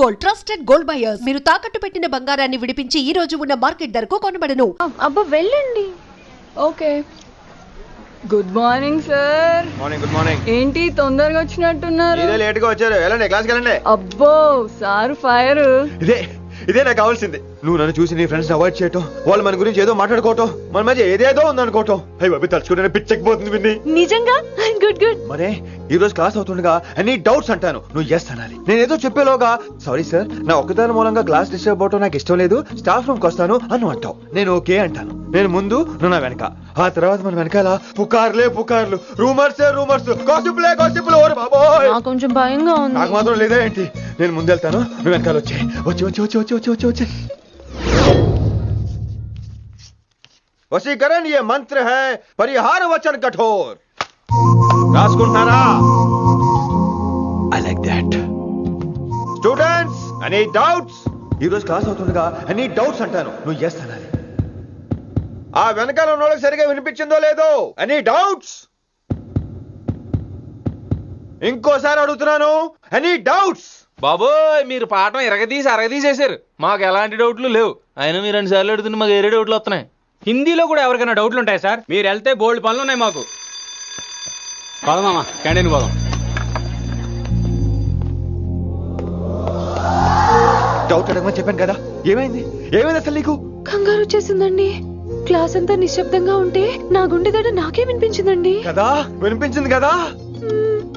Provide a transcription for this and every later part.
Gold, trusted gold buyers. మీరు తాకట్టు పెట్టిన బంగారాన్ని విడిపించి ఈ రోజు ఉన్న మార్కెట్ ధరకు కొనబడను. అబ్బా వెళ్ళండి. Okay. Good morning sir. Morning. Good morning. ఏంటి తొందరగా వచ్చినట్టున్నారు? లేట్ గా వచ్చారు. వెళ్ళండి, క్లాస్కి వెళ్ళండి. అబ్బో సార్ ఫైర్. ఇదే నాకు కావాల్సింది. నువ్వు నన్ను చూసి నీ ఫ్రెండ్స్ అవాయిడ్ చేయటం, వాళ్ళు మన గురించి ఏదో మాట్లాడుకోవటం, మన మధ్య ఏదేదో ఉందనుకోవటం. అయ్యి బాబు తలుచుకుంటే పిచ్చెక్కిపోతుంది విన్ని. నిజంగా గుడ్ గుడ్. మరే ఈ రోజు క్లాస్ అవుతుండగా ఎనీ డౌట్స్ అంటాను, నువ్వు ఎస్ అనాలి. నేను ఏదో చెప్పేలోగా సారీ సార్, నా ఒక్కదాని మూలంగా క్లాస్ డిస్టర్బ్ అవటం నాకు ఇష్టం లేదు, స్టాఫ్ రూమ్ కి వస్తాను అని అంటావు. నేను ఓకే అంటాను. నేను ముందు, నువ్వు నా వెనక. ఆ తర్వాత మన వెనకాల పుకార్లు, రూమర్స్, గాసిప్లే. ఓరి బాబోయ్, నాకు కొంచెం భయంగా ఉంది. నాకు మాత్రం లేదా ఏంటి? నేను ముందెళ్తాను, నువ్వు వెనకాల వచ్చి. वशीकरण ये मंत्र है, परिहार वचन कठोर. राजकुमारा, I like that. Students, any doubts? ఈ రోజు క్లాస్ అవుతుండగా any doubts అంటాను, నువ్వు yes అనాలి. ఆ వెనకాల ఉన్న వాళ్ళకి సరిగా వినిపించిందో లేదో? any doubts? ఇంకోసారి అడుగుతున్నాను, any doubts? బాబోయ్, మీరు పాఠం అరగదీసేశారు. మాకు ఎలాంటి డౌట్లు లేవు. అయినా మీరు 2 సార్లు అడుగుతుంటే మాకు వేరే డౌట్లు వస్తున్నాయి. హిందీలో కూడా ఎవరికైనా డౌట్లు ఉంటాయి సార్? మీరు వెళ్తే బోల్డ్ పనులు ఉన్నాయి మాకు. పోదామా, క్యాంటీన్ పోదాం. డౌట్ అడగమని చెప్పాను కదా, ఏమైంది అసలు నీకు? కంగారు వచ్చేసిందండి. క్లాస్ అంతా నిశ్శబ్దంగా ఉంటే నా గుండెదడ నాకే వినిపించిందండి. కదా వినిపించింది కదా.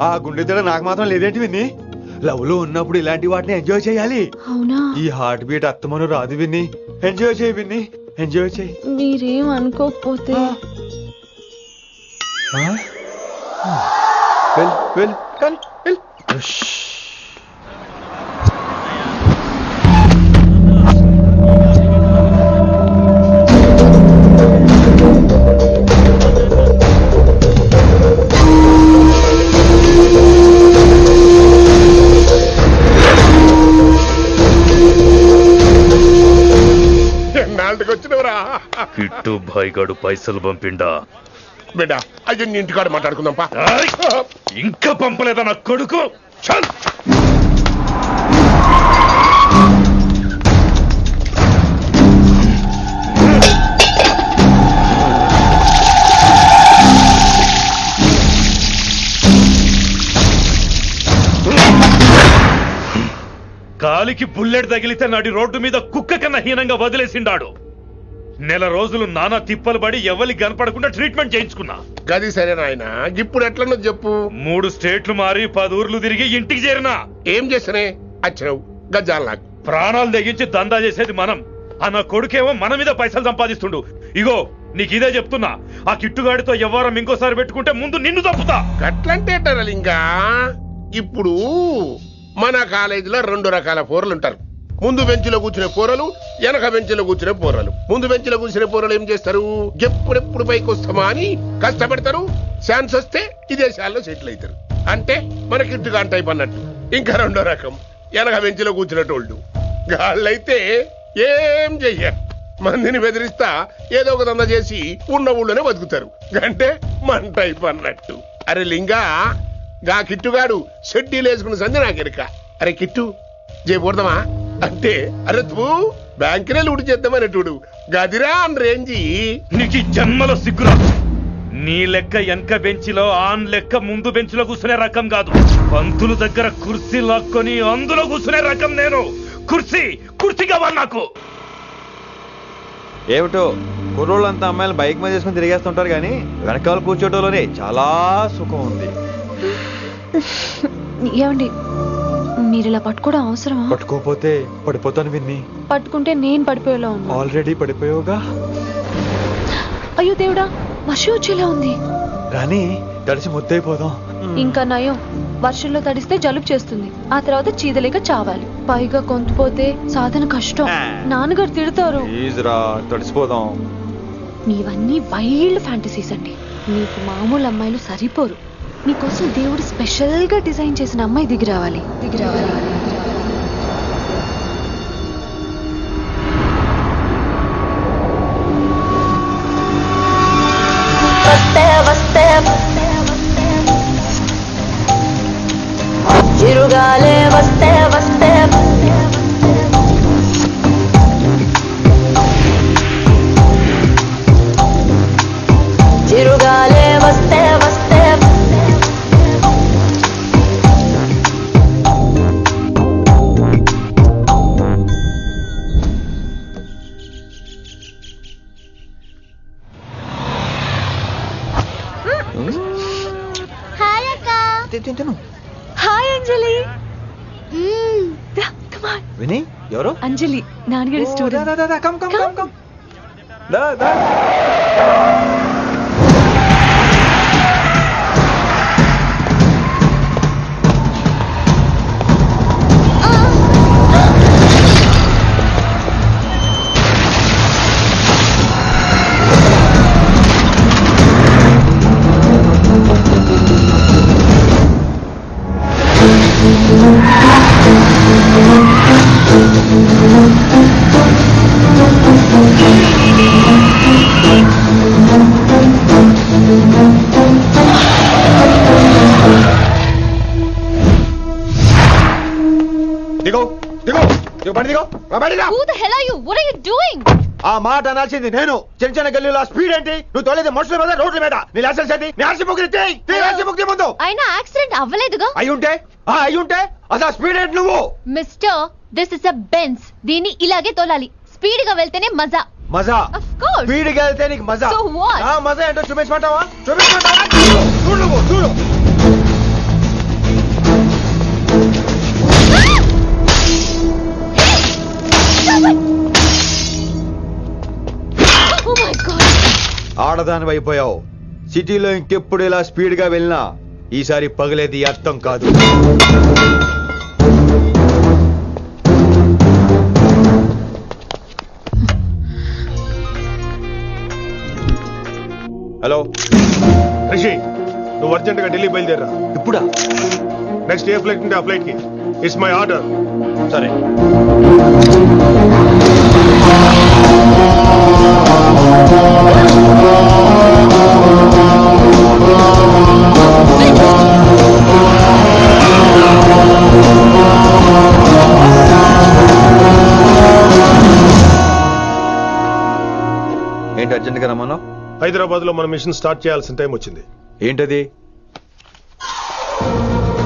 ఆ గుండెదడ నాకు మాత్రం లేదేంటి విన్ని? లవ్ లో ఉన్నప్పుడు ఇలాంటి వాటిని ఎంజాయ్ చేయాలి. అవునా? ఈ హార్ట్ బీట్ అత్తమను రాదు విన్ని. ఎంజాయ్ చేయి విన్ని, ఎంజాయ్ చేయి. మీరేం అనుకోకపోతే వెల్. కిట్టు భాయ్గాడు పైసలు పంపిండా? బిడ్డ అయ్యో నీ ఇంటికాడ మాట్లాడుకుందాంపా. ఇంకా పంపలేదా నా కొడుకు? చల్. కాలికి బుల్లెట్ తగిలితే నాటి రోడ్డు మీద కుక్క కన్నా హీనంగా వదిలేసిండాడు. నెల రోజులు నానా తిప్పలు పడి ఎవరి కనపడకుండా ట్రీట్మెంట్ చేయించుకున్నా. గది సరే నాయన, ఇప్పుడు ఎట్లనో చెప్పు. 3 స్టేట్లు మారి 10 ఊర్లు తిరిగి ఇంటికి చేరినా. ఏం చేసినే అచ్చరావు గజ్జాలు నాకు. ప్రాణాలు తెగించి దందా చేసేది మనం. ఆ నా కొడుకేమో మన మీద పైసలు సంపాదిస్తుండు. ఇగో నీకు ఇదే చెప్తున్నా, ఆ కిట్టుగాడితో ఎవరం ఇంకోసారి పెట్టుకుంటే ముందు నిన్ను తప్పుతా. గట్లంటే ఇంకా ఇప్పుడు మన కాలేజీలో 2 రకాల పోరలు ఉంటారు. ముందు బెంచ్లో కూర్చునే పోరలు, వెనక బెంచ్లో కూర్చునే పోరలు. ముందు బెంచ్లో కూర్చునే పోరలు ఏం చేస్తారు? ఎప్పుడెప్పుడు పైకి వస్తామా అని కష్టపడతారు. ఛాన్స్ వస్తే విదేశాల్లో సెటిల్ అవుతారు. అంటే మన కిట్టుగా టైప్ అన్నట్టు. ఇంకా 2వ రకం వెనక బెంచ్లో కూర్చునేటోళ్ళు. గాళ్ళైతే ఏం చెయ్యరు, మందిని బెదిరిస్తా ఏదో ఒక దంద చేసి ఉన్న ఊళ్ళోనే బతుకుతారు. అంటే మన టైప్ అన్నట్టు. అరే లింగా, గా కిట్టుగాడు షెడ్డీలు వేసుకున్న సంధి నాకెరక. అరే కిట్టు చేయకూడదమా అంటే, అరే తూ బ్యాంకునే లూటు చేద్దామనేటోడు గదిరా అని రేంజి. నీకు జన్మలో సిగ్గురా. నీ లెక్క వెనక బెంచిలో, ఆన్ లెక్క ముందు బెంచిలో కూర్చునే రకం కాదు. పంతుల దగ్గర కుర్చీ లాక్కొని అందులో కూర్చునే రకం నేను. కుర్చీ కావాలి నాకు. ఏమిటో కుర్రోళ్ళంతా అమ్మాయిలు బైక్ మీద చేసుకుని తిరిగేస్తుంటారు, కానీ వెనకాల కూర్చోటంలోనే చాలా సుఖం ఉంది. ఏమండి, మీరు ఇలా పట్టుకోవడం అవసరమా? పట్టుకోపోతే పడిపోతాను విన్ని. పట్టుకుంటే నేను పడిపోయేలా ఉన్నా. ఆల్రెడీ పడిపోయావుగా. అయ్యో దేవుడా, వర్షం వచ్చేలా ఉంది. రాని తడిసి ముద్దైపోదాం. ఇంకా నయం, వర్షంలో తడిస్తే జలుబు చేస్తుంది. ఆ తర్వాత చీదలేక చావాలి. పైగా కొంతపోతే సాధన కష్టం. నాన్నగారు తిడతారు. తడిసిపోదాం. మీవన్నీ వైల్డ్ ఫ్యాంటసీస్ అండి. మీకు మామూలు అమ్మాయిలు సరిపోరు. మీకోసం దేవుడు స్పెషల్ గా డిజైన్ చేసిన అమ్మాయి దిగి రావాలి. చిరుగాలే వస్తే గాడ్, విని ఎవరు అంజలి, నాన్నగారి స్టూడెంట్. Come. దిగో దిగో దిగో బండి దిగో బండి దిగో. Who the hell are you? What are you doing? ఆ మాట అనాల్సింది నేను. చిన్న చిన్న గల్లీలో స్పీడ్ ఏంటి? నువ్వు తోలేది మనుషుల మీద, రోడ్ల మీద. నీ లైసెన్స్ ఏంటి? నీ ఆర్సీ బుక్ ఆర్సీ ముందు అయినా యాక్సిడెంట్ అవ్వలేదుగా. అయ్యుంటే అసలు స్పీడ్ ఏంటి నువ్వు? Mister, this is a Benz. దీన్ని ఇలాగే తోలాలి. స్పీడ్ గా వెళ్తేనే మజా. మజా Of course. స్పీడ్ గా వెళ్తే నీకు మజా. So what? ఆ మజా ఏంటో చూపించమంటావా? చూడు నువ్వు చూడు. Oh my God. ఆడదాని అయిపోయావు. సిటీలో ఇంకెప్పుడు ఇలా స్పీడ్ గా వెళ్ళినా ఈసారి పగలేది అర్థం కాదు. హలో రిషి, నువ్వు అర్జెంట్ గా ఢిల్లీ బయలుదేరా. ఇప్పుడా? నెక్స్ట్ ఏ ఫ్లైట్ ఉంటే ఆ ఫ్లైట్ కి. It's my order. సరే. ఏంటి అర్జెంట్ గా రమ్మన్నావు? హైదరాబాద్ లో మన మిషన్ స్టార్ట్ చేయాల్సిన టైం వచ్చింది. ఏంటది?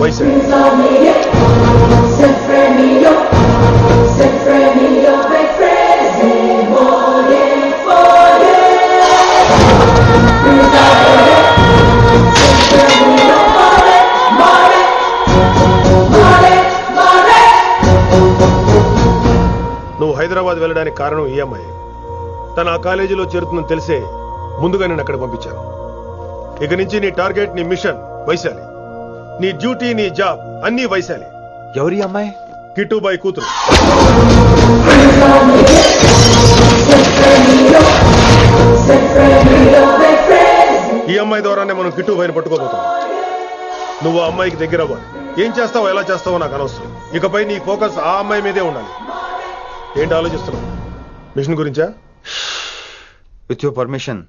వైజాగ్. నువ్వు హైదరాబాద్ వెళ్ళడానికి కారణం ఈ అమ్మాయి. తన ఆ కాలేజీలో చేరుతుందని తెలిసే ముందుగా నేను అక్కడ పంపించాను. ఇక నుంచి నీ టార్గెట్, నీ మిషన్ వైశాలి. నీ డ్యూటీ, నీ జాబ్ అన్నీ వైశాలి. ఎవరి అమ్మాయి? కిట్టుబాయి కూతురు. ఈ అమ్మాయి ద్వారానే మనం కిట్టుబాయిని పట్టుకోబోతున్నాం. నువ్వు ఆ అమ్మాయికి దగ్గర అవ్వాలి. ఏం చేస్తావో, ఎలా చేస్తావో నాకు అనవసరం. ఇకపై నీ ఫోకస్ ఆ అమ్మాయి మీదే ఉండాలి. ఏంటి ఆలోచిస్తున్నావు? మిషన్ గురించా? విత్ యువర్ పర్మిషన్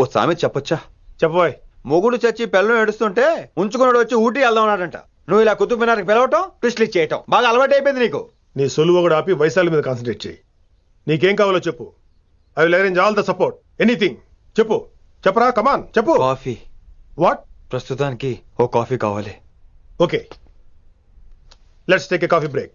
ఓ సామెత చెప్పొచ్చా? చెప్పబాయ్. మొగుడు చచ్చి పిల్లలు ఏడుస్తుంటే ఉంచుకున్నాడు వచ్చి ఊటీ వెళ్దాం అన్నాడంట. నువ్వు ఇలా కుతుబ్ మినార్కి పిలవటం, ట్విస్ట్లు చేయటం బాగా అలవాటు అయిపోయింది నీకు. నీ సొలువు ఒకటి ఆపి వైశాలి మీద కాన్సన్ట్రేట్ చేయి. నీకేం కావాలో చెప్పు. I will arrange all the support. Anything చెప్పు. చెప్పరా, కమాన్ చెప్పు. కాఫీ. వాట్? ప్రస్తుతానికి ఓ కాఫీ కావాలి. Okay, let's take a coffee break.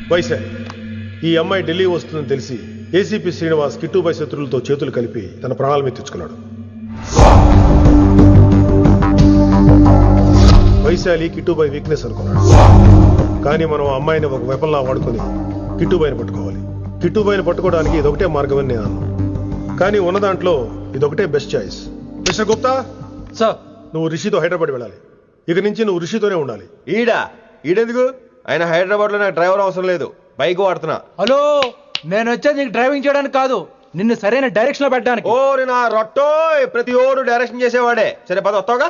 Vaishali, ఈ అమ్మాయి ఢిల్లీ వస్తుందని తెలిసి ఏసీపీ శ్రీనివాస్ కిట్టుబాయి శత్రువులతో చేతులు కలిపి తన ప్రాణాల మీద తెచ్చుకున్నాడు. వైశాలి కిట్టుబాయి వీక్నెస్ అనుకున్నాడు. కానీ మనం ఆ అమ్మాయిని ఒక వెపన్లా వాడుకొని కిట్టుబాయిని పట్టుకోవాలి. కిట్టుబాయిని పట్టుకోవడానికి ఇదొకటే మార్గం అని నేను అన్నాను. కానీ ఉన్న దాంట్లో ఇదొకటే best choice. Mister Gupta sir, నువ్వు రిషితో హైదరాబాద్ వెళ్ళాలి. ఇక నుంచి నువ్వు రిషితోనే ఉండాలి. ఈడెందుకు? ఆయన హైదరాబాద్ లో నాకు డ్రైవర్ అవసరం లేదు, బైక్ వాడుతున్నా. హలో, నేను వచ్చేది నీకు డ్రైవింగ్ చేయడానికి కాదు, నిన్ను సరైన డైరెక్షన్ లో పెట్టడానికి. ఓ నా రొట్టో, ప్రతి ఓడు డైరెక్షన్ చేసేవాడే. సరే పద, వస్తావుగా?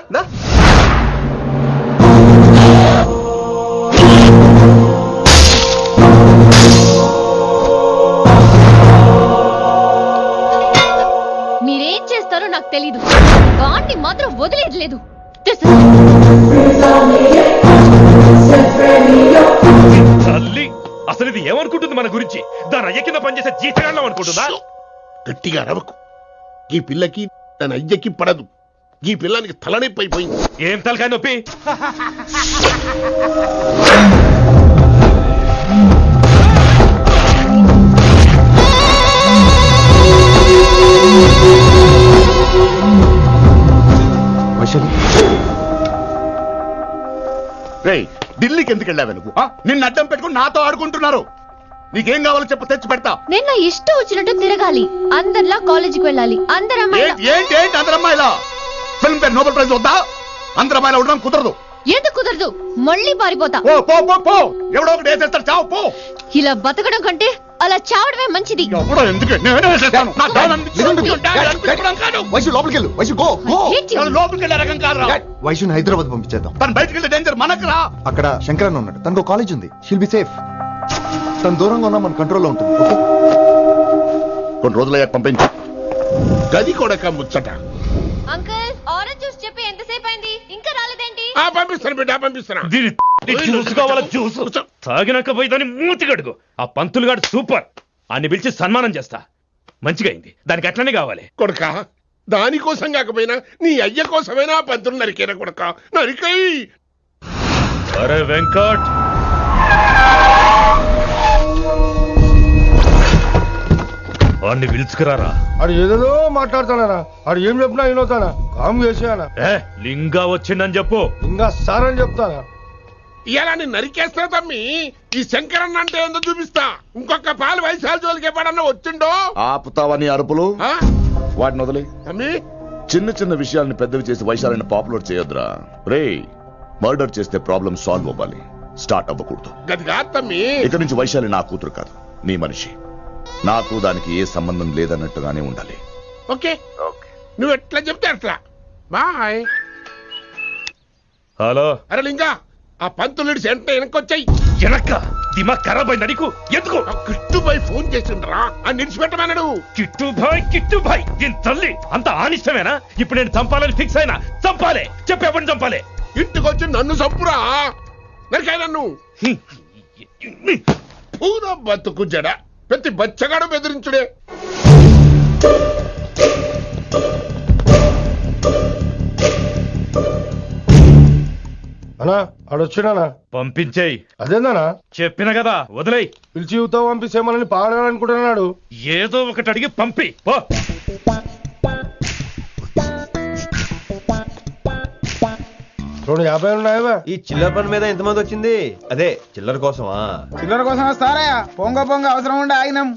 మీరేం చేస్తారో నాకు తెలీదు. వాణ్ణి మాత్రం వదిలేదు లేదు. తల్లి, అసలు ఇది ఏమనుకుంటుంది మన గురించి? దాని అయ్య కింద పనిచేసే జీతగాళ్ళం అనుకుంటుందా? గట్టిగా అరవకు. ఈ పిల్లకి తన అయ్యకి పడదు. ఈ పిల్లానికి తలనొప్పి అయిపోయింది. ఏం తలకాయ నొప్పి? వైశాలి రేయ్ ఢిల్లీకి ఎందుకు వెళ్ళావు నువ్వు నిన్ను అడ్డం పెట్టుకుని నాతో ఆడుకుంటున్నారు. నీకేం కావాలో చెప్పు, తెచ్చి పెడతా. నేను నా ఇష్టం వచ్చినట్టు తిరగాలి, అందరిలా కాలేజీకి వెళ్ళాలి, అందరు ఏంటి అందరు అమ్మాయిలా? ఫిల్మ్ పేరు నోబెల్ ప్రైజ్ వద్దా? అందరు అమ్మాయిలా ఉండడం కుదరదు. ఎందుకు కుదరదు? మళ్ళీ పారిపోతా. పో పో పో పో, ఎవడో ఒకటి వేసేస్తాడు, చావు పో. ఇలా బతకడం కంటే అలా చావడమే మంచిది. ఎవడో ఎందుకు నేనే వేసేస్తాను. నా డాన్ అనిపించడం కాదు. వైశు లోపలికి వెళ్ళు, వైశు గో గో. ఎవడు లోపలికి వెళ్ళే రకం కాదురా. వైశుని హైదరాబాద్ పంపించేద్దాం. తను బయటికి వెళ్ళే డేంజర్ మనకు రా. అక్కడ శంకరన్న ఉన్నాడు, తనకు కాలేజ్ ఉంది, షీల్ బి సేఫ్. తను దూరంగా ఉన్నా మన కంట్రోల్లో ఉంటుంది. ఓకే, కొన్ని రోజులయ్యాక పంపించు. గది కూడా ముచ్చట. అంకుల్ ఆరెంజ్ జ్యూస్ చెప్పి ఎంతసేపు అయింది, ఇంకా రాలేదేంటి? పంపిస్తాను బిడ్డ, పంపిస్తాను. జ్యూస్ కావాలా? జ్యూస్ తాగినాక పోయి దాన్ని మూతి గడుగు. ఆ పంతులు గాడు సూపర్, అన్ని పిలిచి సన్మానం చేస్తా. మంచిగా అయింది, దానికి అట్లనే కావాలి. కొడుక దానికోసం కాకపోయినా నీ అయ్య కోసమైనా పంతులు నరికేరా కొడుక, నరికై. అరే వెంకట్, వాడిని పిలుచుకురారా. ఆడు ఏదేదో మాట్లాడతానా, ఆడు ఏం చెప్పినా వినవుతానా, కామ్ చేసేనా. లింగా వచ్చిందని చెప్పు. ఇంకా సార్ అని చెప్తానా. ఇలా నేను నరికేస్తా తమ్మి. ఈ శంకరన్న అంటే ఏందో చూపిస్తా. ఇంకొక పాలు వయసాల జోలికి ఎప్పుడన్నా వచ్చిండో ఆపుతావని అరుపులు ఆ? వాటిని వదిలే. తమ్మి చిన్న చిన్న విషయాల్ని పెద్దవి చేసి వైశాలని పాపులర్ చేయొద్దురా. రే మర్డర్ చేస్తే ప్రాబ్లం సాల్వ్ అవ్వాలి, స్టార్ట్ అవ్వకూడదు. గది కాదు తమ్మి. ఇక నుంచి వైశాలి నా కూతురు కాదు, నీ మనిషి. నాకు దానికి ఏ సంబంధం లేదన్నట్టుగానే ఉండాలి. ఓకే నువ్వు ఎట్లా చెప్తే అట్లా. బాయ్. హలో. అరే లింగా, ఆ పంతులు సెంటర్ వెనకొచ్చాయి. వెనక్క దిమాగ్ ఖరాబ్ అయింది నీకు. ఎందుకు? కిట్టుబాయ్ ఫోన్ చేసిండ్రా, అని నిడిచిపెట్టమన్నాడు. కిట్టుబాయ్ దీని తల్లి అంత ఆనిష్టమేనా? ఇప్పుడు నేను చంపాలని ఫిక్స్ అయినా. చంపాలే, చెప్పు ఎవరిని చంపాలి? ఇంటికొచ్చి నన్ను చంపురా, నరికాయ నన్ను. పూరా బతుకు జడ, ప్రతి బచ్చగాడు బెదిరించుడే. అనా ఆడొచ్చినానా? పంపించేయి. అదేందనా? చెప్పిన కదా వదిలేయ్. పిలిచి యువత పంపిస్తేమని పాడాలనుకుంటున్నాడు. ఏదో ఒకటి అడిగి పంపి పో. 250 ఉన్నాయా? ఈ చిల్లర పని మీద ఎంతమంది వచ్చింది? అదే చిల్లర కోసమా? చిల్లర కోసం వస్తారా? పొంగ అవసరం ఉండే ఆగినాం.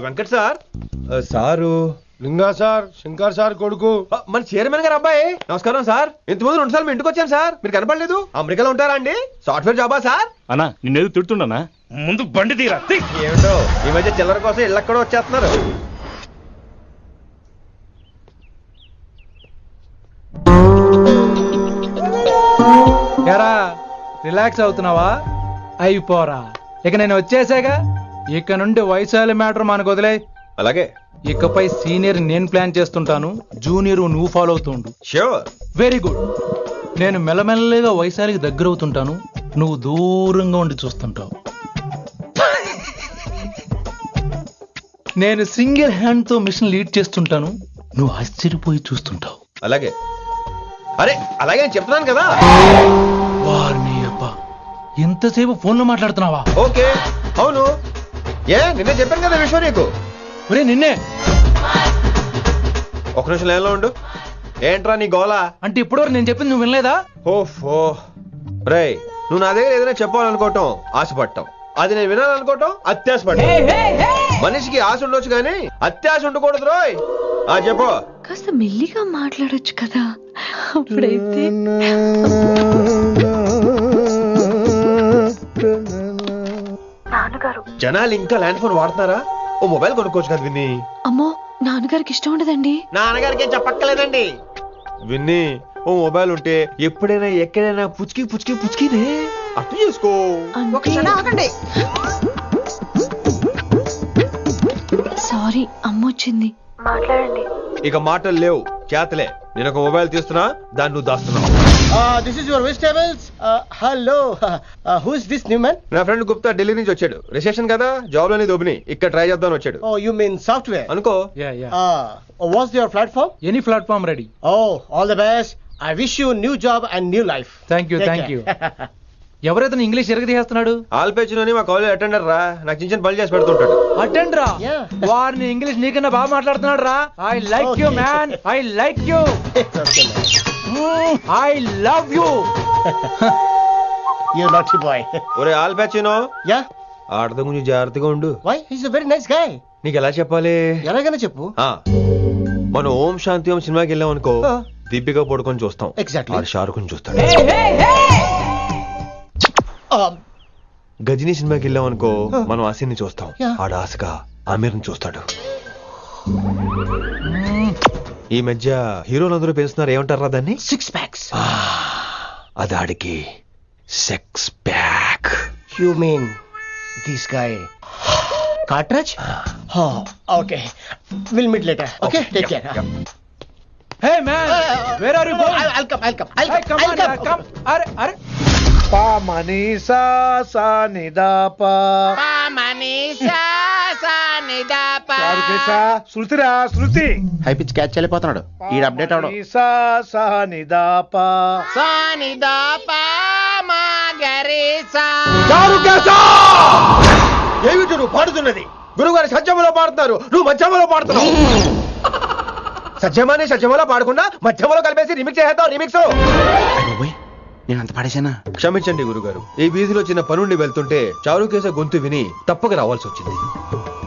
వెంకట్ సార్. సారు లింగా సార్, శంకర్ సార్ కొడుకు, మన చైర్మన్ గారు అబ్బాయి. నమస్కారం సార్. ఇంతకుముందు 2 సార్లు మీ ఇంటికి వచ్చాను సార్, మీరు కనపడలేదు. అమెరికాలో ఉంటారా అండి? సాఫ్ట్వేర్ జాబా సార్? అన్నా నిన్నేది తిడుతుండనా? ముందు బండి తీరా. ఏమిటో ఈ మధ్య చిల్లర కోసం ఇళ్ళక్కడ వచ్చేస్తున్నారు. ఎరా రిలాక్స్ అవుతున్నావా? అయిపోరా, ఇక నేను వచ్చేసాగా. ఇక నుండి వైశాలి మ్యాటర్ మనకు వదిలే. అలాగే. ఇకపై సీనియర్ నేను ప్లాన్ చేస్తుంటాను, జూనియర్ నువ్వు ఫాలో అవుతుండు. ష్యూర్. Very good. నేను మెల్లమెల్లగా వైశాలికి దగ్గర అవుతుంటాను, నువ్వు దూరంగా ఉండి చూస్తుంటావు. నేను సింగిల్ హ్యాండ్ తో మిషన్ లీడ్ చేస్తుంటాను, నువ్వు ఆశ్చర్యపోయి చూస్తుంటావు. అలాగే. అరే అలాగే అని చెప్తున్నాను కదా. వారిని అబ్బా, ఎంతసేపు ఫోన్లో మాట్లాడుతున్నావా? ఓకే అవును. నిన్నే చెప్పాను కదా విశ్వ నీకు. ఒరే నిన్నే. ఒక నిమిషం లైన్లో ఉండు. ఏంట్రా నీ గోలా? అంటే ఇప్పటివరకు నేను చెప్పింది నువ్వు వినలేదా? ఓఫో రే, నువ్వు నా దగ్గర ఏదైనా చెప్పాలనుకోవటం ఆశపడటం, అది నేను వినాలనుకోవటం అత్యాశపడటం. మనిషికి ఆశ ఉండొచ్చు కానీ అత్యాశ ఉండకూడదు రోయ్. చెప్పు. కాస్త మెల్లిగా మాట్లాడొచ్చు కదా, అప్పుడైతే. జనాలు ఇంకా ల్యాండ్ ఫోన్ వాడుతున్నారా? ఓ మొబైల్ కొనుక్కోవచ్చు కదా విన్ని. అమ్మో, నాన్నగారికి ఇష్టం ఉండదండి. నాన్నగారికి ఏం చెప్పక్కర్లేదండి. విన్ని, ఓ మొబైల్ ఉంటే ఎప్పుడైనా ఎక్కడైనా పుచ్చుకినే అర్థం చేసుకో. సారీ, అమ్మ వచ్చింది. మాట్లాడండి. ఇక మాటలు లేవు, చేతలే. నేను ఒక మొబైల్ తీస్తున్నా, దాన్ని నువ్వు దాస్తున్నావు. This is your vegetables. Hello. Who is this new man? నా ఫ్రెండ్ గుప్తా ఢిల్లీ నుంచి వచ్చాడు. రిసెప్షన్ కదా, జాబ్ లోని దొబ్బిని ఇక్కడ ట్రై చేద్దామని వచ్చాడు. Oh, you mean software? అనుకో. What's your platform? Any platform ready. Oh, all the best. I wish you new job and new life. Thank you. ఎవరైతే ఇంగ్లీష్ ఎరగదీస్తున్నాడు? ఆల్పేచినోని మా కాలేజ్ అటెండర్ రా, నాకు చిన్న చిన్న పనులు చేసి పెడుతుంటాడు. అటెండ్ రా, వారిని ఇంగ్లీష్ నీకన్నా బాగా మాట్లాడుతున్నాడు రా. I like you man, I like you, I love you. You naughty boy. ఒరే ఆల్పేచినో, Yeah? ఆడతో కొంచెం జాగ్రత్తగా ఉండు. Why? He's a very nice guy. నీకు ఎలా చెప్పాలి? ఎలాగైనా చెప్పు. మనం ఓం శాంతి ఓం సినిమాకి వెళ్ళాం అనుకో, దీపిక పడుకొని చూస్తాం. Exactly. ఆడు షారుఖ్ చూస్తాడు. గజనీ సినిమాకి వెళ్ళాం అనుకో, మనం ఆసిని చూస్తాం. ఆడు ఆశగా ఆమీర్ని చూస్తాడు. ఈ మధ్య హీరోలందరూ పెంచుతున్నారు, ఏమంటారా దాన్ని? 6 packs. అది ఆడికి sex pack. You mean this guy? Cartridge? Oh, okay. We'll meet later. Okay, take care. Hey man, where are you going? I'll come. Hey, come on, yaar, come. Are pa manisa sa nida pa Manisa Sanidapa. చారు కేసా శృతిరా శృతి. High pitch catch వెళ్ళిపోతున్నాడు. ఈ update అవడం. manisa sa nida pa Sanidapa Magarisa. ఏమిటి నువ్వు పాడుతున్నది? గురుగారు సత్యములో పాడుతున్నారు, నువ్వు మధ్యమలో పాడుతున్నావు. సత్యమాని సత్యములో పాడకుండా మధ్యమలో కలిపేసి రిమిక్స్ చేస్తావు. రిమిక్స్ నేను అంత పాడేశానా? క్షమించండి గురుగారు, ఈ వీధిలో చిన్న పనుండి వెళ్తుంటే చారుకేస గొంతు విని తప్పక రావాల్సి వచ్చింది.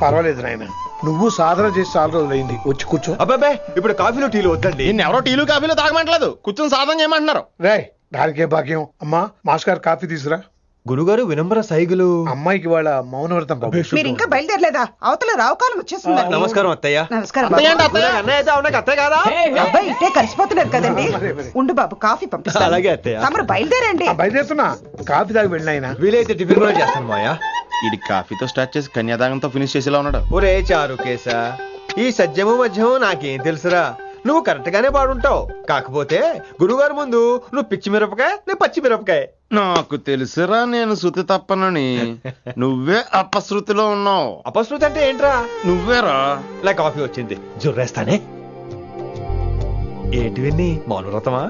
పర్వాలేదు నాయన, నువ్వు సాధన చేసి చాలా రోజులైంది, వచ్చి కూర్చో. అబ్బాబే, ఇప్పుడు కాఫీలో టీలు వద్దండి. నిన్న ఎవరో టీలు కాఫీలు తాగమంటలేదు, కూర్చొని సాధన చేయమంటున్నారు. రే దానికే భాగ్యం. అమ్మా మాస్టర్ కాఫీ తీసురా. గురుగారు వినమ్ర సైగులు. అమ్మాయికి వాళ్ళ మౌనవ్రతం బాబు. మీరు ఇంకా బయలుదేరలేదా? అవతల రావుకాలం వచ్చేస్తుంది. నమస్కారం అత్తయ్య. నమస్కారం. అన్నయ్య అయితే అవునా అత్తయ్య కాదా? అబ్బాయి ఇట్టే కలిసిపోతున్నారు కదండి. ఉండు బాబు, కాఫీ పంపిస్తాను. అలాగే అత్తయ్య. తమరు బయలుదేరండి. బయలుదేరుతున్నా, కాఫీ తాగి వెళ్ళినాయన. వీలైతే టిఫిన్ కూడా చేస్తాను మాయా. ఇది కాఫీతో స్టార్ట్ చేసి కన్యాదానంతో ఫినిష్ చేసేలా ఉన్నాడు. ఒరే చారుకేశ, ఈ సత్యము మధ్యము నాకేం తెలుసురా? నువ్వు కరెక్ట్ గానే పాడుంటావు, కాకపోతే గురుగారు ముందు నువ్వు పిచ్చి మిరపకాయ, నేను పచ్చి మిరపకాయ. నాకు తెలుసురా నేను శృతి తప్పనని. నువ్వే అపశృతిలో ఉన్నావు. అపశృతి అంటే ఏంట్రా? నువ్వేరా. ఇలా కాఫీ వచ్చింది, జుర్రేస్తానే. ఏంటి విన్ని, మౌనవ్రతమా?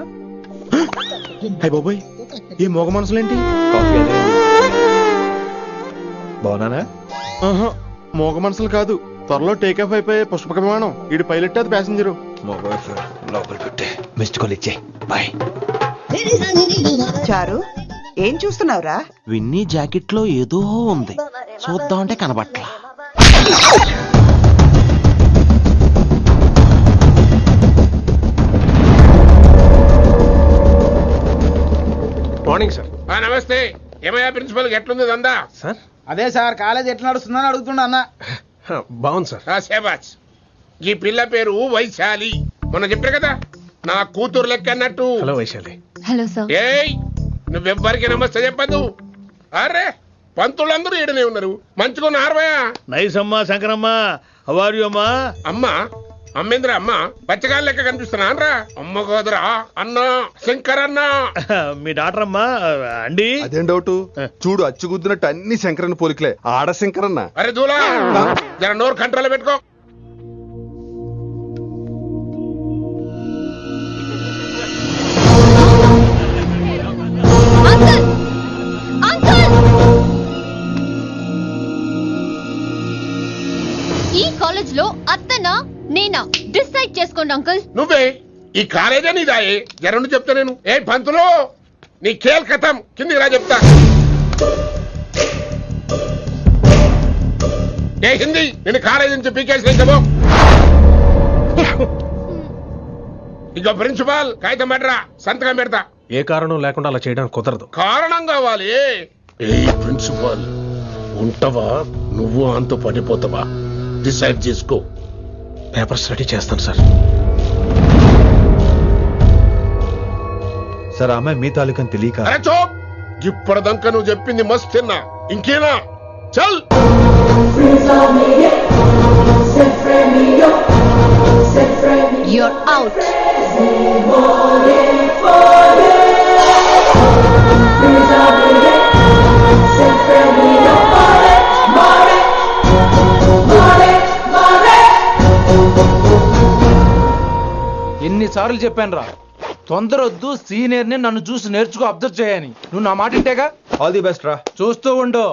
హై బాబోయ్, ఈ మోగ మనసులేంటి? కాఫీ అదే. బాగున్నానా? మోగ మనసులు కాదు, త్వరలో టేకాఫ్ అయిపోయే పుష్పక విమానం. ఈడు పైలట్, అది ప్యాసింజరు. లోపల పెట్టే మిస్డ్ కాల్ ఇచ్చే. బాయ్. చారు, ఏం చూస్తున్నావురా? విన్నీ జాకెట్ లో ఏదో ఉంది, చూద్దామంటే కనబట్లా. Morning sir. నమస్తే. ఏమయ్యా ప్రిన్సిపల్, ఎట్లుంది దందా? సార్ అదే సార్, కాలేజ్ ఎట్లా నడుస్తుందని అడుగుతున్నా అన్న. బాగుంది సార్. శేబాజ్. ఈ పిల్ల పేరు వైశాలి. మొన్న చెప్పారు కదా, నా కూతురు లెక్క అన్నట్టు. హలో వైశాలి. Hello sir. ఏయ్, నువ్వెవ్వరికి నమస్తే చెప్పదు. అరే, పంతులందరూ ఈడనే ఉన్నారు, మంచుకున్న ఆర్వయా. నైస్ అమ్మా శంకరమ్మ, హౌ ఆర్ యు అమ్మా? అమ్మా అమ్మేంద్ర అమ్మ పచ్చగాళ్ళ లెక్క కనిపిస్తున్నా అనరా? అమ్మ కాదురా అన్న, శంకర్ అన్న. మీ డాక్టర్ అమ్మా అండి. అదేం డౌట్, చూడు అచ్చుగుద్దినట్టు అన్ని శంకరన్న పోలికలే. ఆడ శంకరన్న. అరే దూలా, జర నోరు కంట్రోల్ పెట్టుకో. ఈ కాలేజ్ లో అత్తనా నేనా డిసైడ్ చేసుకోండి అంకుల్. నువ్వే, ఈ కాలేజే నీదాయే. జరండు చెప్తా నేను. ఏ పంతులు, నీ ఖేల్ కథం, కిందికి రా చెప్తా. ఏ హిందీ, నేను కాలేజీ నుంచి పీకేసినాకో. ఇక ప్రిన్సిపాల్ కాగితం పడరా, సంతకం పెడతా. ఏ కారణం లేకుండా అలా చేయడానికి కుదరదు. కారణం కావాలి. ఏ ప్రిన్సిపాల్, ఉంటావా నువ్వు అంత పడిపోతావా? డిసైడ్ చేసుకో. పేపర్స్ రెడీ చేస్తాను సార్. సార్ ఆమె మీ తాలూకని తెలియక. అరే చోప్, ఇప్పటిదాకా నువ్వు చెప్పింది మస్తు తిన్నా, ఇంకేనా? చల్. You're out. ఎన్నిసార్లు చెప్పాను రా, తొందరొద్దు, సీనియర్ ని నన్ను చూసి నేర్చుకో, అబ్జర్వ్ చేయని. నువ్వు నా మాట ఇంటేగా? ఆల్ ది బెస్ట్ రా. చూస్తూ ఉండు,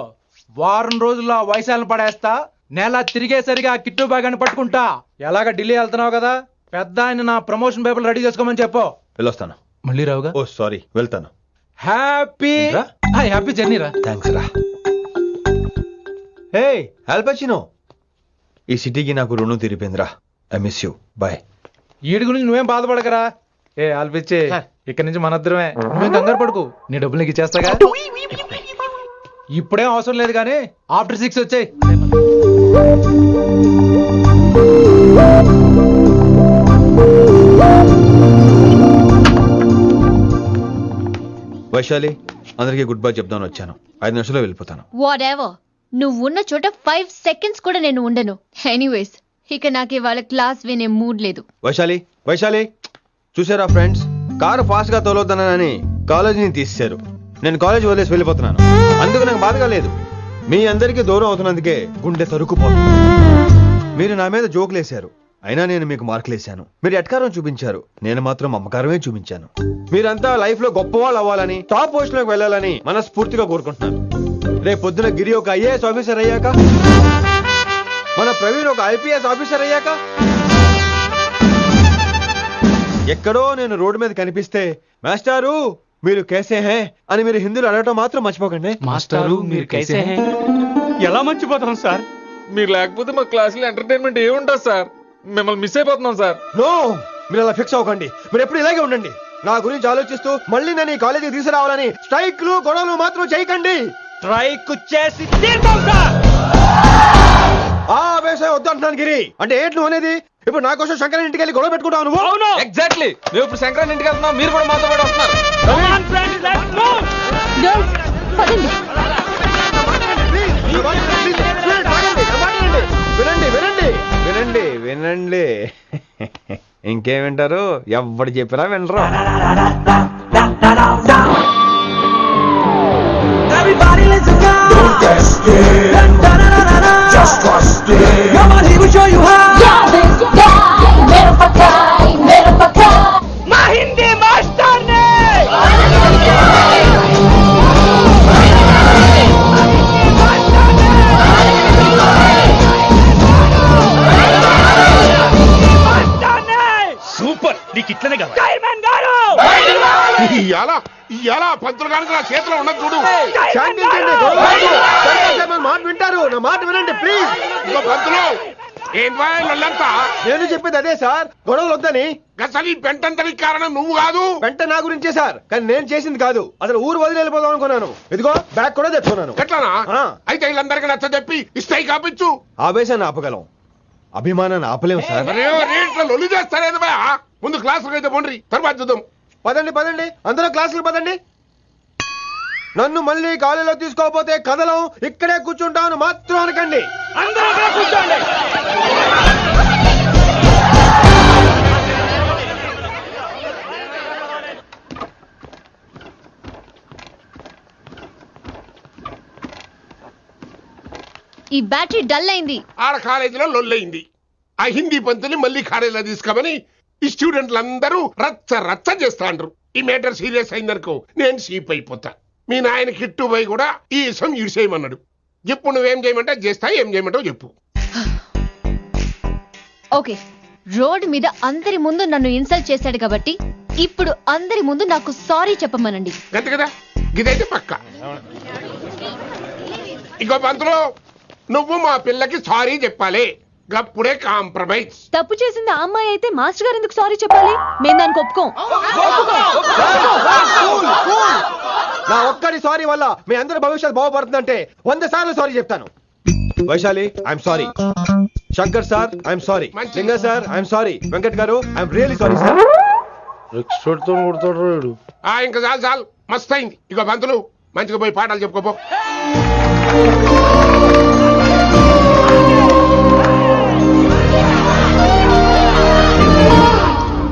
వారం రోజుల్లో ఆ వైశాలను పడేస్తా. నెల తిరిగేసరిగా కిట్టు బాగాన్ని పట్టుకుంటా. ఎలాగ ఢిల్లీ వెళ్తున్నావు కదా, పెద్ద ఆయన నా ప్రమోషన్ పేపర్లు రెడీ చేసుకోమని చెప్పు. వెళ్ళొస్తాను. మళ్ళీ రావుగా? ఓ సారీ, వెళ్తాను. హ్యాపీ హ్యాపీ జర్నీ రా. థ్యాంక్స్ రా. హే ఆల్పచినో, ఈ సిటీకి నాకు రుణం తీరిపోయిందిరా. I miss you. బాయ్. వీడి గురించి నువ్వేం బాధపడకరా. ఏ ఆల్పిచ్చి, ఇక్కడి నుంచి మనద్దరమే. నువ్వేం కంగారు పడుకు, నీ డబ్బులు నీకు ఇచ్చేస్తాగా. ఇప్పుడేం అవసరం లేదు కానీ ఆఫ్టర్ 6 వచ్చాయి. వైశాలి, అందరికీ గుడ్ బై చెప్దామని వచ్చాను. 5 నిమిషాల్లో వెళ్ళిపోతాను. వాట్ ఎవర్, నువ్వు ఉన్న చోట 5 సెకండ్స్ కూడా నేను ఉండను. ఎనీవేస్, ఇక నాకు ఇవాళ క్లాస్ వినే మూడ్ లేదు. వైశాలి, వైశాలి, చూసారా ఫ్రెండ్స్, కారు ఫాస్ట్ గా తోలొద్దనని కాలేజీని తీసేశారు. నేను కాలేజ్ వదిలేసి వెళ్ళిపోతున్నాను. అందుకు నాకు బాధగా లేదు. మీ అందరికీ దూరం అవుతున్నందుకే గుండె తరుక్కుపోతుంది. మీరు నా మీద జోకులు వేశారు, అయినా నేను మీకు మార్కులు వేశాను. మీరు ఎట్కారం చూపించారు, నేను మాత్రం అమ్మకారమే చూపించాను. మీరంతా లైఫ్ లో గొప్పవాళ్ళు అవ్వాలని, టాప్ పొజిషన్ లోకి వెళ్ళాలని మనస్ఫూర్తిగా కోరుకుంటున్నాను. రేపు పొద్దున గిరి ఒక IAS ఆఫీసర్ అయ్యాక, మన ప్రవీణ్ ఒక IPS ఆఫీసర్ అయ్యాక, ఎక్కడో నేను రోడ్డు మీద కనిపిస్తే మాస్టారు మీరు కేసే హే అని మీరు హిందీలో అడగటం మాత్రం మర్చిపోకండి. మాస్టారు మీరు కైసే హే? ఎలా మర్చిపోతాం సార్? మీరు లేకపోతే మా క్లాసులో ఎంటర్టైన్మెంట్ ఏముంటుంది సార్? మిమ్మల్ని మిస్ అయిపోతున్నాం సార్. నో, మీరు అలా ఫిక్స్ అవ్వకండి. మీరు ఎప్పుడు ఇలాగే ఉండండి. నా గురించి ఆలోచిస్తూ మళ్ళీ నేను ఈ కాలేజీకి తీసుకురావాలని స్ట్రైక్లు గొడవలు మాత్రం చేయకండి. స్ట్రైక్ చేసి తీర్థం సార్. ఆ వ్యవసాయం వద్దు అంటున్నాను గిరి. అంటే ఏంటి నువ్వు అనేది? ఇప్పుడు నా కోసం శంకరన్ ఇంటికి వెళ్ళి గొడవ పెట్టుకుంటావు నువ్వు? అవును, ఎగ్జాక్ట్లీ. మేము ఇప్పుడు శంకరన్ ఇంటికి వెళ్తున్నాం, మీరు కూడా మాతో పాటు వస్తున్నారు. వినండి వినండి వినండి వినండి. ఇంకేం వింటారు? ఎవడు చెప్పినా వినరు. Everybody listen now. Don't test it. Just trust it. Come on, he will show you how. Yeah, this guy, mera pakai. Ma Hindi master ne. Super, నీకు ఇట్లనే కావాలి. చైర్మన్ గారు. ఇయాల పంతులు గారికి నా చేతిలో ఉన్నది చూడు. శాంతించండి, గొడవ వద్దు. శంకర్ సార్ నా మాట వింటారు. నా మాట వినండి ప్లీజ్. ఇదిగో పంతులు, ఏం వాళ్ళంతా నేను చెప్పేది అదే సార్, గొడవలు వద్దని. అసలు ఈ పెంటంతరికి కారణం నువ్వు కాదు. వెంట నా గురించే సార్, కానీ నేను చేసింది కాదు. అసలు ఊరు వదిలి వెళ్ళిపోదాం అనుకున్నాను. ఇదిగో బ్యాగ్ కూడా తెచ్చుకున్నాను. ఎట్లానా? అయితే వీళ్ళందరికీ నచ్చ చెప్పి ఇస్తాయి కాపించు. ఆవేశాన్ని ఆపగలం, అభిమానాన్ని ఆపలేము సార్. రేట్ల లొల్లి చేస్తారేది బా. ముందు క్లాసులకు అయితే పోండి, తర్వాత చూద్దాం. పదండి పదండి, అందరూ క్లాసులు పదండి. నన్ను మళ్ళీ కాలేజీలో తీసుకోకపోతే కదలం, ఇక్కడే కూర్చుంటాను మాత్రం అనకండి. అందరూ అక్కడ కూర్చోండి. ఈ బ్యాటరీ డల్ అయింది. ఆడ కాలేజీలో లొల్లయింది. ఆ హిందీ పంతుని మళ్ళీ కాలేజీలో తీసుకోమని ఈ స్టూడెంట్లందరూ రచ్చ రచ్చ చేస్తాండ్రు. ఈ మేటర్ సీరియస్ అయిందనుకో నేను సీప్ అయిపోతా. మీ నాయన కిట్టు పోయి కూడా ఈ విషయం ఇడిసేయమన్నాడు. ఇప్పుడు నువ్వేం చేయమంటే చేస్తా, ఏం చేయమంటావు చెప్పు. ఓకే, రోడ్ మీద అందరి ముందు నన్ను ఇన్సల్ట్ చేశాడు కాబట్టి ఇప్పుడు అందరి ముందు నాకు సారీ చెప్పమనండి. గంత కదా, గిదైతే పక్క. ఇంకో పంతులు, నువ్వు మా పిల్లకి సారీ చెప్పాలి. గప్పుడే కాంప్రమైజ్. తప్పు చేసింది ఆ అమ్మాయి అయితే మాస్టర్ గారు ఎందుకు సారీ చెప్పాలి? మేము దానికి ఒప్పుకోం. నా ఒక్కడి సారీ వల్ల మీ అందరి భవిష్యత్తు బాగుపడుతుందంటే 100 సార్లు సారీ చెప్తాను. Vaishali, I'm sorry. Shankar sir, I'm sorry. లింగ సార్, ఐఎమ్ సారీ. వెంకట్ గారు, ఐఎమ్ రియల్లీ సారీ సార్. ఇంకా చాలు చాలు, మస్త్ అయింది. ఇక పంతులు మంచిగా పోయి పాఠాలు చెప్పుకోపో.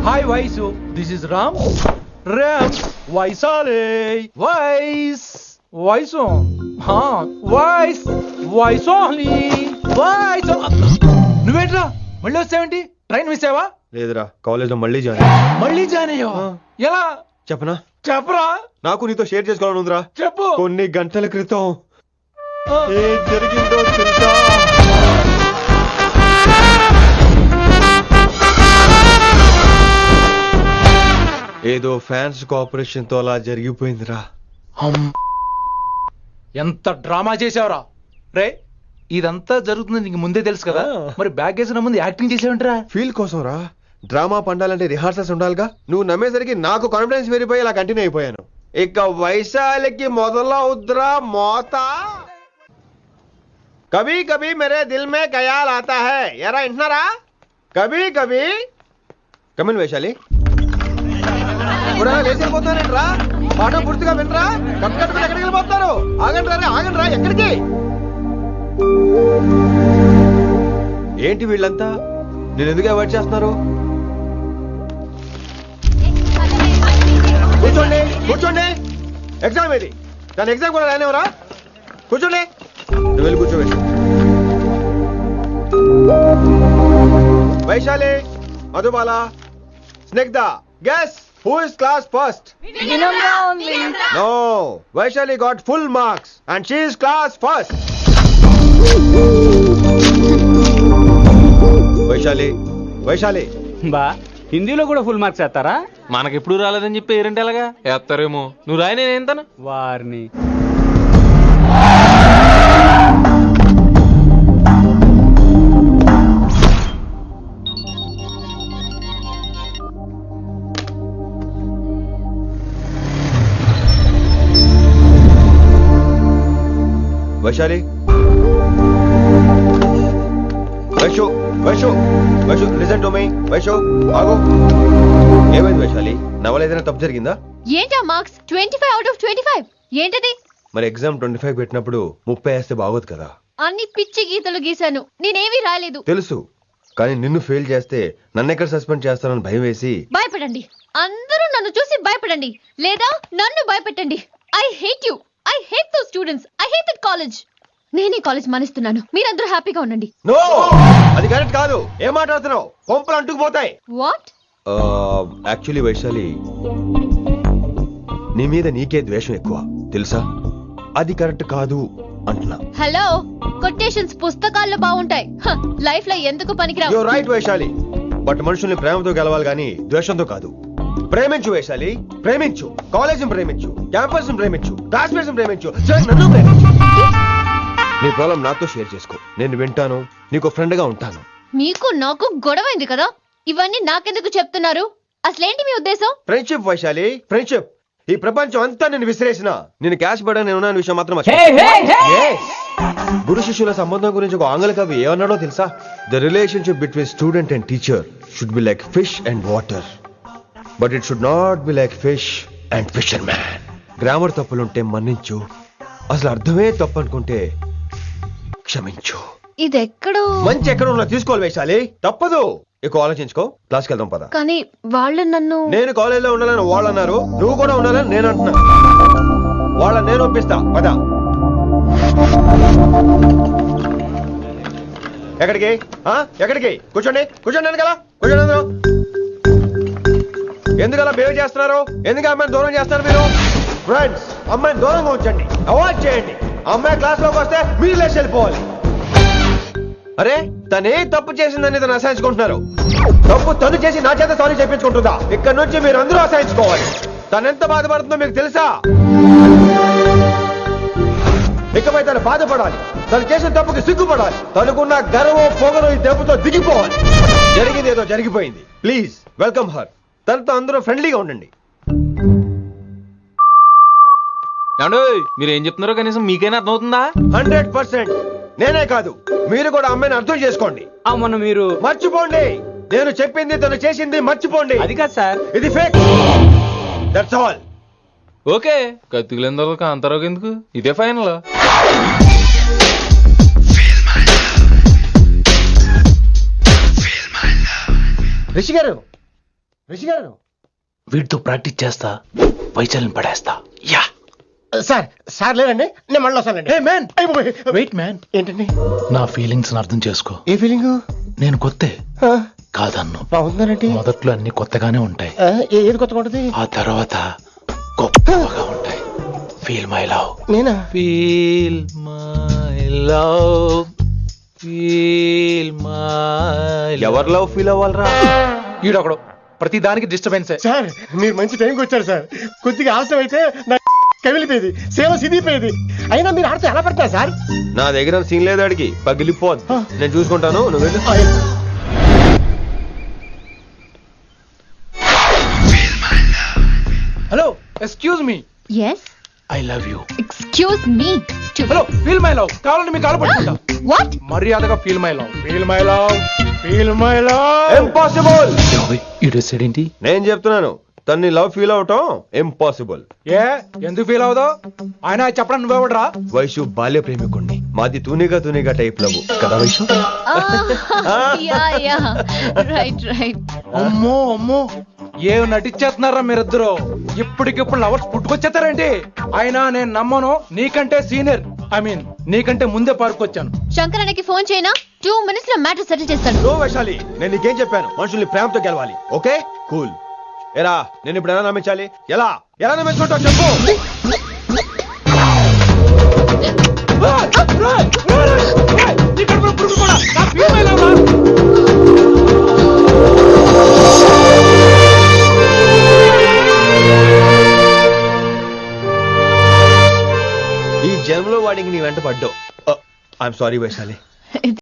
Hi Vaisu, this is Ram. Ram వైసాలే. వైస్ వైసు వైస్ వైసోహ్లీ వైస్. నువ్వేంట్రా మళ్ళీ వచ్చావేంటి? ట్రైన్ మిస్ అయ్యావా? లేదురా కాలేజ్ లో మళ్ళీ జాయిన్ అయ్యా. మళ్ళీ జాయిన్ అయ్యావా? ఎలా చెప్పనా? చెప్పరా. నాకు నీతో షేర్ చేసుకోవాలని ఉందిరా. చెప్పు. కొన్ని గంటల క్రితం ఏం జరిగిందో తెలుసా? ఏదో ఫ్యాన్స్ కోఆపరేషన్ తో అలా జరిగిపోయిందిరా. ఎంత డ్రామా చేసావురా రే. ఇదంతా జరుగుతుంది నీకు ముందే తెలుసు కదా, మరి బ్యాగ్ వేసిన ముందు యాక్టింగ్ చేసావంటరా? ఫీల్ కోసం రా. డ్రామా పండాలంటే రిహార్సల్స్ ఉండాలిగా. నువ్వు నమ్మేసరికి నాకు కాన్ఫిడెన్స్ పెరిగిపోయి ఇలా కంటిన్యూ అయిపోయాను. ఇక వైశాలికి మొదలవుద్రా మోత. కభీ కభీ మేరే దిల్ మే ఖయాల్ ఆతా హై. ఎరా వింటున్నారా? కభీ కభీ. కమిన్ వైశాలి. ఇప్పుడు లేచిపోతానంట్రా. పాఠం పూర్తిగా వినరా? కట్టుకట్టుకుని ఎక్కడికి వెళ్ళిపోతారు? ఆగండి రా, ఆగండి రా. ఎక్కడికి? ఏంటి వీళ్ళంతా నేను ఎందుకు అవాయిడ్ చేస్తున్నారు? కూర్చోండి కూర్చోండి. ఎగ్జామ్ ఏది? దాని ఎగ్జామ్ కూడా రానివరా? కూర్చోండి. నువ్వు వెళ్ళి కూర్చోవేసి. Vaishali, Madhubala, Snigdha, guess who is class first? No, Vaishali got full marks and she is class first. Vaishali, Vaishali బా హిందీలో కూడా ఫుల్ మార్క్స్ వేస్తారా? మనకెప్పుడు రాలేదని చెప్పి ఏరంటే ఎలాగా వేస్తారేమో. నువ్వు రాయి నేను ఏంతను వారిని. Vaishali, Vaishu, Vaishu, Vaishu, listen to me. Vaishu ఆగు. ఏమైంది వైశాలి? నవల ఏదైనా తప్పు జరిగిందా? ఏంటా మార్క్స్ 25 out of 25? ఏంటది? మరి ఎగ్జామ్ 25 పెట్టినప్పుడు 30 వేస్తే బాగోదు కదా. అన్ని పిచ్చి గీతలు గీశాను, నేనేమీ రాలేదు. తెలుసు, కానీ నిన్ను ఫెయిల్ చేస్తే నన్ను ఎక్కడ సస్పెండ్ చేస్తానని భయం వేసి. భయపడండి, అందరూ నన్ను చూసి భయపడండి, లేదా నన్ను భయపెట్టండి. I hate you. I hate those students. I hate that college. నేనే కాలేజ్ మానేస్తున్నాను. మీరందరూ హ్యాపీగా ఉండండి. నో, అది కరెక్ట్ కాదు. ఏం మాట్లాడుతున్నావు? కొంపలు అంటుకుపోతాయి. వాట్? యాక్చువల్లీ వైశాలి, నీ మీద నీకే ద్వేషం ఎక్కువ తెలుసా? అది కరెక్ట్ కాదు అంటున్నా. హలో, కొటేషన్స్ పుస్తకాల్లో బాగుంటాయి, లైఫ్ లో ఎందుకు పనికిరావు. యు రైట్ వైశాలి, బట్ మనుషుల్ని ప్రేమతో గెలవాలి గాని ద్వేషంతో కాదు. ప్రేమించు వైశాలి, ప్రేమించు. కాలేజీని ప్రేమించు, క్యాంపస్ ప్రేమించు, క్లాస్మేట్స్ ప్రేమించు, నన్ను ప్రేమించు. నీ ప్రాబ్లం నాతో షేర్ చేసుకో. నేను వింటాను, నీకు ఫ్రెండ్ గా ఉంటాను. మీకు నాకు గొడవైంది కదా, ఇవన్నీ నాకెందుకు చెప్తున్నారు? అసలేంటి మీ ఉద్దేశం? Friendship Vaishali, friendship. ఈ ప్రపంచం అంతా నేను విసిరేసిన నేను క్యాష్ పడా నేను ఉన్న విషయం మాత్రం గురు శిష్యుల సంబంధం గురించి ఒక ఆంగ్ల కవి ఏమన్నాడో తెలుసా? The relationship between student and teacher should be like fish and water, but it should not be like fish and fisherman. Grammar తప్పులుంటే మన్నించు, అసలు అర్థమే తప్పు అనుకుంటే క్షమించు. ఇది ఎక్కడో మంచి ఎక్కడ ఉన్నా తీసుకోవాలి వైశాలి, తప్పదు. ఎక్కువ ఆలోచించుకో, క్లాస్కి వెళ్దాం పద. కానీ వాళ్ళు నన్ను నేను కాలేజీలో ఉండాలని వాళ్ళు అన్నారు, నువ్వు కూడా ఉండాలని నేను అంటున్నా. వాళ్ళని నేను ఒప్పిస్తా, పద. ఎక్కడికి? ఎక్కడికి? కూర్చోండి, కూర్చోండి కదా, కూర్చోండి అందరూ. ఎందుకలా బిహేవ్ చేస్తున్నారు? ఎందుకు అమ్మాయిని దూరం చేస్తారు మీరు? ఫ్రెండ్స్, అమ్మాయిని దూరంగా ఉంచండి, అవాయిడ్ చేయండి. అమ్మాయి క్లాస్ లోకి వస్తే మీరు లేచి వెళ్ళిపోవాలి. అరే, తనే తప్పు చేసిందని తను అసహించుకుంటున్నారు. తప్పు తను చేసి నా చేత సారీ చెప్పించుకుంటుందా? ఇక్కడ నుంచి మీరు అందరూ అసహించుకోవాలి. తనెంత బాధపడుతుందో మీకు తెలుసా? ఇకపై తను బాధపడాలి, తను చేసిన తప్పుకి సిగ్గుపడాలి. తనకున్న గర్వం పొగరు ఈ దెబ్బతో దిగిపోవాలి. జరిగింది ఏదో జరిగిపోయింది. Please welcome her. తనతో అందరూ ఫ్రెండ్లీగా ఉండండి. మీరు ఏం చెప్తున్నారో కనీసం మీకైనా అర్థమవుతుందా? 100%. నేనే కాదు, మీరు కూడా అమ్మాయిని అర్థం చేసుకోండి. మొన్న మీరు మర్చిపోండి. నేను చెప్పింది తను చేసింది మర్చిపోండి. అది కాదు సార్, ఇది ఫేక్. That's all. ఓకే, కత్తిలేని తర్వాత అంతరావు ఎందుకు? ఇదే ఫైనల్. రిషి గారు, రిషి గారు, వీటితో ప్రాక్టీస్ చేస్తా, వైశాలిని పడేస్తా. యా సార్, సార్ లేదండి, నేను మళ్ళీ వస్తానండి. Wait man. ఏంటండి? నా ఫీలింగ్స్ అర్థం చేసుకో. ఏ ఫీలింగ్? నేను కొత్తే, కాదన్ను బాగుందండి. మొదట్లో అన్ని కొత్తగానే ఉంటాయి, ఏది కొత్తగా ఉంటది? ఆ తర్వాత గొప్పగా ఉంటాయి. ఫీల్ మై లవ్, నేనా? Feel my love, feel my ఎవరి లవ్ ఫీల్ అవ్వాలరా? ఈడొకడు ప్రతి దానికి డిస్టర్బెన్స్. సార్ మీరు మంచి టైంకి వచ్చారు సార్. కొద్దిగా ఆలస్యం అయితే నా కమిలిపోయేది, సేవ సిదిపోయేది. అయినా మీరు ఆడితే ఎలా పడతారు సార్? నా దగ్గర సీన్ లేదు, అడిగి పగిలిపోద్ది. నేను చూసుకుంటాను, నువ్వు వెళ్ళు. Hello, excuse me. Yes, I love you. Excuse me. Hello, feel my love. కావాలంటే మీ కాలు పట్టుకుంటా. వాట్? మర్యాదగా feel my love, feel my love, feel my love. Impossible. ఏంటి? నేను చెప్తున్నాను, తన్ని లవ్ ఫీల్ అవటం ఇంపాసిబుల్. ఏ ఎందుకు ఫీల్ అవుదో? ఆయన చెప్పడం నువ్వెవడరా? వైషు బాల్య ప్రేమికుణ్ణి, మాది తూనిగా టైప్ లవ్ కదా Vaishu? Yeah yeah, right right. అమ్మో అమ్మో, ఏం నటించేస్తున్నారా మీరిద్దరు? ఇప్పటికిప్పుడు లవర్స్ పుట్టుకొచ్చేస్తారేంటి? అయినా నేను నమ్మను. నీకంటే సీనియర్, ఐ మీన్ నీకంటే ముందే పార్కొచ్చాను. శంకరానికి ఫోన్ చేయనా? 2 minutes లో మ్యాటర్ సెటిల్ చేస్తాను. నో వైశాలి, నేను నీకేం చెప్పాను? మనుషుల్ని ప్రేమతో గెలవాలి. Okay cool. ఎరా నేను ఇప్పుడు ఎలా నమ్మించాలి? ఎలా ఎలా నమ్మించుకుంటావు చెప్పు. ఈ జన్మలో వాడికి నీ వెంట పడ్డావు. I'm sorry Vaishali.